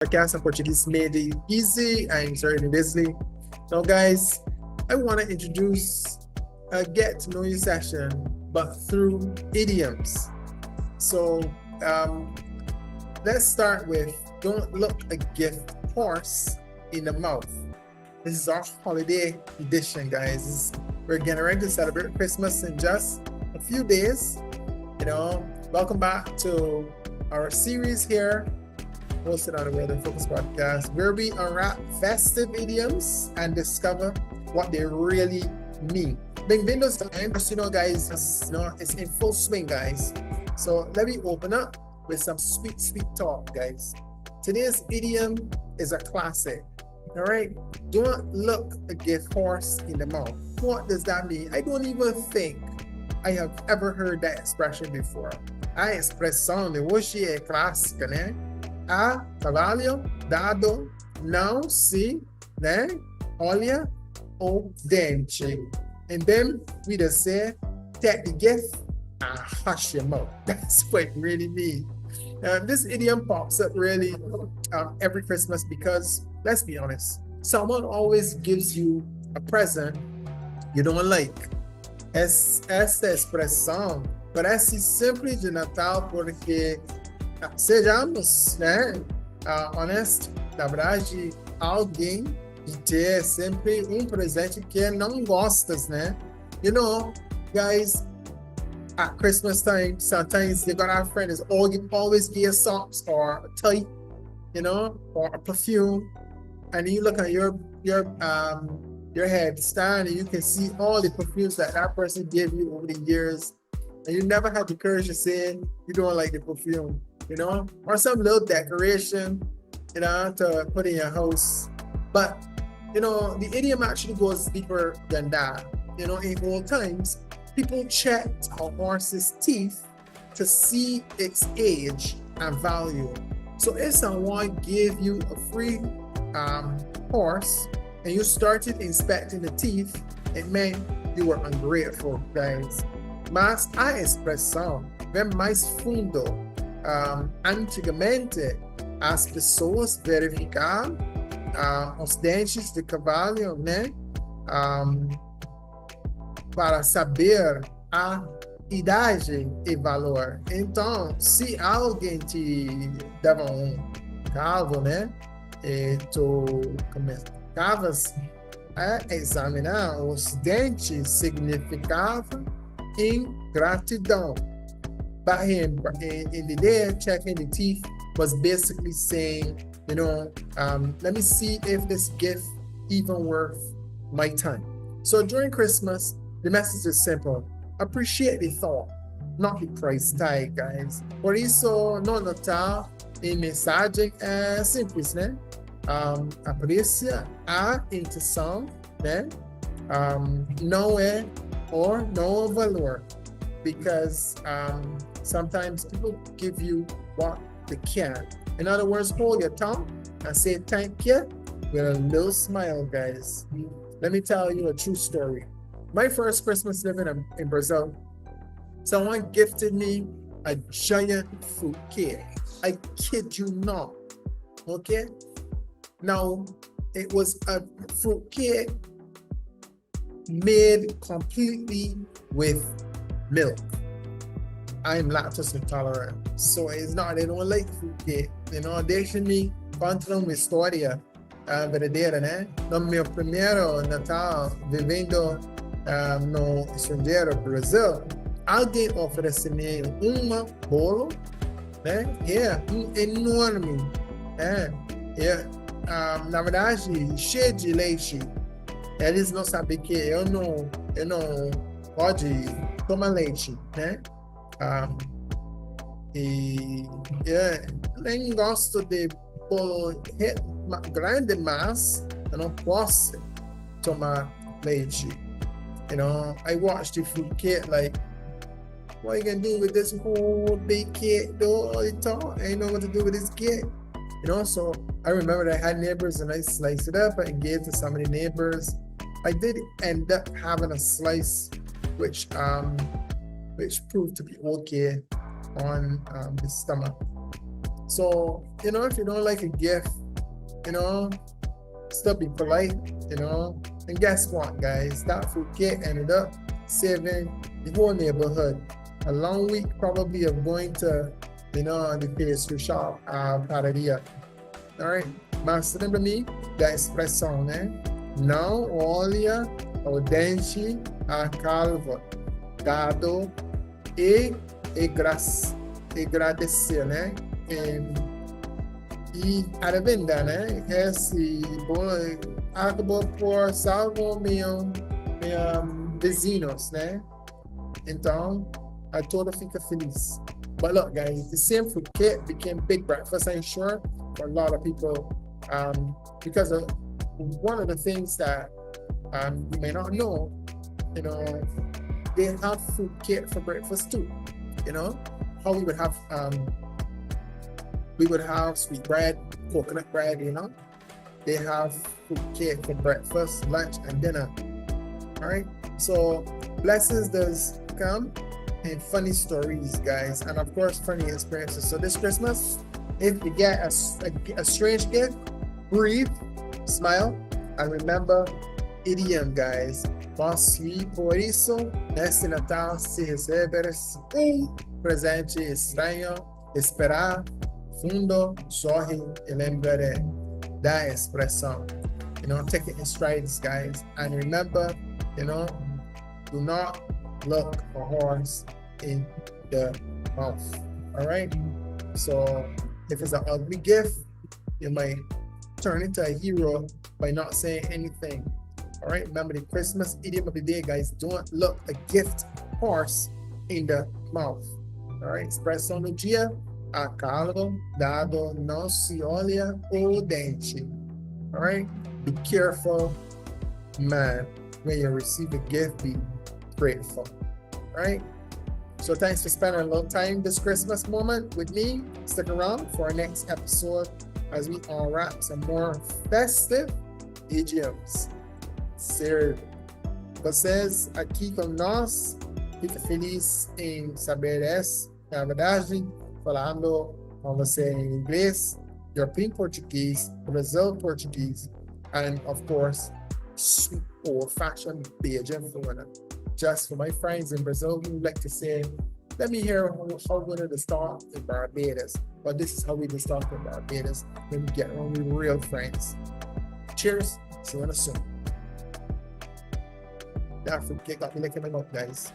podcast in Portuguese made it easy. I'm Sorry, Leslie. Now, guys, I want to introduce a get to know you session, but through idioms. So, let's start with don't look a gift horse in the mouth. This is our holiday edition, guys. We're getting ready to celebrate Christmas in just a few days. Welcome back to our series here, hosted on the World in Focus podcast, where we unwrap festive idioms and discover what they really mean. Bem-vindos, guys, it's in full swing, guys. So let me open up with some sweet talk, guys. Today's idiom is a classic. All right, don't look a gift horse in the mouth. What does that mean? I don't even think I have ever heard that expression before. A expressão de hoje é clássica, né? A cavalo dado não se, né? Olha o dente. And then we just say, take the gift and hush your mouth. That's what it really means. This idiom pops up really every Christmas because, let's be honest, someone always gives you a present you don't like. Esta expressão parece simples de Natal porque, sejamos, né, honestos, na verdade, alguém de ter sempre presente que não gostas, né? Guys, at Christmas time, sometimes you're gonna have friends always give socks or a tie, or a perfume, and you look at your head stand and you can see all the perfumes that person gave you over the years, and you never had the courage to say you don't like the perfume, or some little decoration, to put in your house. But the idiom actually goes deeper than that. In old times, people checked a horse's teeth to see its age and value. So if someone gave you a free horse and you started inspecting the teeth, it meant you were ungrateful, guys. Mas a expressão vem mais fundo. Antigamente, as pessoas verificavam os dentes de cavalo, né? Para saber a idade e valor. Então, se alguém te dava cavo, né? E tu começavas a examinar os dentes, significava ingratidão. But in the day, checking the teeth was basically saying, let me see if this gift even worth my time. So during Christmas, the message is simple. Appreciate the thought, not the price tag, guys. Por isso, no Natal, a mensagem é simples, né? Aprecia a intenção, né? Não é or no valor. Because sometimes people give you what they can. In other words, hold your tongue and say thank you with a little smile, guys. Let me tell you a true story. My first Christmas living in Brazil, someone gifted me a giant fruit cake. I kid you not. Okay? Now, it was a fruit cake made completely with milk. I'm lactose intolerant, so they don't like fruit cake. Deixa-me contar uma história verdadeira, né? No meu primeiro Natal, vivendo no estrangeiro, Brasil, alguém ofereceu-me bolo, né? Enorme, né? Na verdade, cheio de leite. Eles não sabem que eu não pode tomar leite, né? E eu nem gosto de bolo grande, mas eu não posso tomar leite. I watched the fruit cake like, what are you gonna do with this whole big cake? I ain't know what to do with this cake. So I remember that I had neighbors and I sliced it up and gave to some of the neighbors. I did end up having a slice which proved to be okay on the stomach. So, if you don't like a gift, still be polite, And guess what, guys? That food kit ended up saving the whole neighborhood. A long week probably of going to, the pastry shop cada dia. Alright? Mas lembra-me da expressão, né? Não olha o dente a calvo, dado e agradecer, né? E a venda, né? Esse bolo acabou por salvar meus vizinhos, né? Então, a toda fica feliz. But look, guys, the same food kit became big breakfast, I'm sure, for a lot of people, because of one of the things that you may not know, they have food kit for breakfast too. How we would have sweet bread, coconut bread, They have food kit for breakfast, lunch, and dinner. All right. So blessings does come in funny stories, guys, and of course funny experiences. So this Christmas, if you get a strange gift, breathe, smile, and remember idiom, guys. Mas e por isso, neste Natal, se receberes presente estranho, esperar fundo, sorri e lembraré da expressão. Take it in strides, guys, and remember, do not look a horse in the mouth. All right. So if it's an ugly gift, you might turn into a hero by not saying anything. All right. Remember the Christmas idiom of the day, guys. Don't look a gift horse in the mouth. All right. Expressão do dia: a calvo dado não se olha o dente. All right. Be careful, man. When you receive a gift, be grateful. Right? So thanks for spending a little time this Christmas moment with me. Stick around for our next episode as we unwrap some more festive idioms. Série. Vocês aqui com nós, fica feliz em saber essa, na verdade, falando com você em inglês, European Portuguese, Brazil Portuguese, and of course, sweet old-fashioned Belgian food. Just for my friends in Brazil who like to say, let me hear how we're going to start in Barbados. But this is how we start in Barbados when we get on with real friends. Cheers. See you soon. That fruit cake got me licking my mouth, guys.